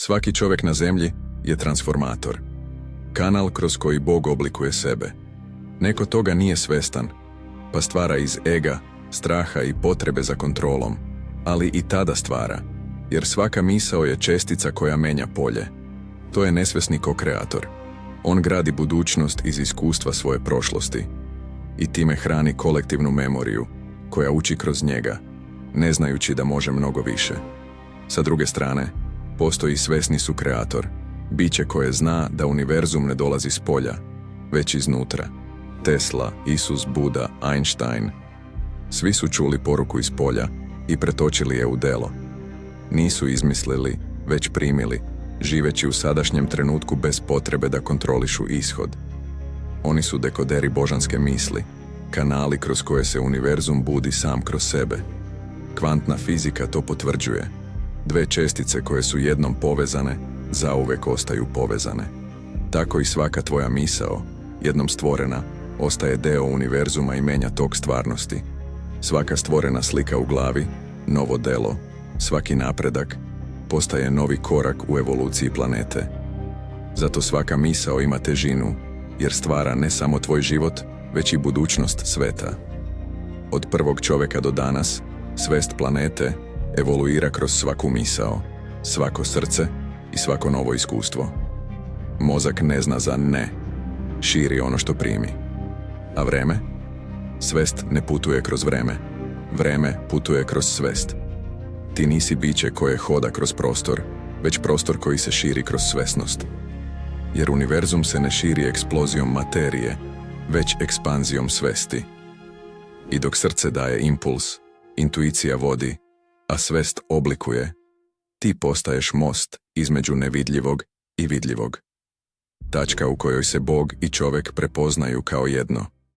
Svaki čovjek na zemlji je transformator. Kanal kroz koji Bog oblikuje sebe. Neko toga nije svestan, pa stvara iz ega, straha i potrebe za kontrolom, ali i tada stvara, jer svaka misao je čestica koja menja polje. To je nesvesni ko-kreator. On gradi budućnost iz iskustva svoje prošlosti i time hrani kolektivnu memoriju koja uči kroz njega, ne znajući da može mnogo više. Sa druge strane, postoji svesni sukreator, biće koje zna da univerzum ne dolazi s polja, već iznutra. Tesla, Isus, Buda, Einstein, svi su čuli poruku iz polja i pretočili je u delo. Nisu izmislili, već primili, živeći u sadašnjem trenutku bez potrebe da kontrolišu ishod. Oni su dekoderi božanske misli, kanali kroz koje se univerzum budi sam kroz sebe. Kvantna fizika to potvrđuje. Dve čestice koje su jednom povezane, zauvek ostaju povezane. Tako i svaka tvoja misao, jednom stvorena, ostaje deo univerzuma i menja tok stvarnosti. Svaka stvorena slika u glavi, novo delo, svaki napredak, postaje novi korak u evoluciji planete. Zato svaka misao ima težinu, jer stvara ne samo tvoj život, već i budućnost sveta. Od prvog čovjeka do danas, svest planete evoluira kroz svaku misao, svako srce i svako novo iskustvo. Mozak ne zna za ne, širi ono što primi. A vreme? Svest ne putuje kroz vreme, vreme putuje kroz svest. Ti nisi biće koje hoda kroz prostor, već prostor koji se širi kroz svesnost. Jer univerzum se ne širi eksplozijom materije, već ekspanzijom svesti. I dok srce daje impuls, intuicija vodi, a svest oblikuje, ti postaješ most između nevidljivog i vidljivog. Tačka u kojoj se Bog i čovjek prepoznaju kao jedno.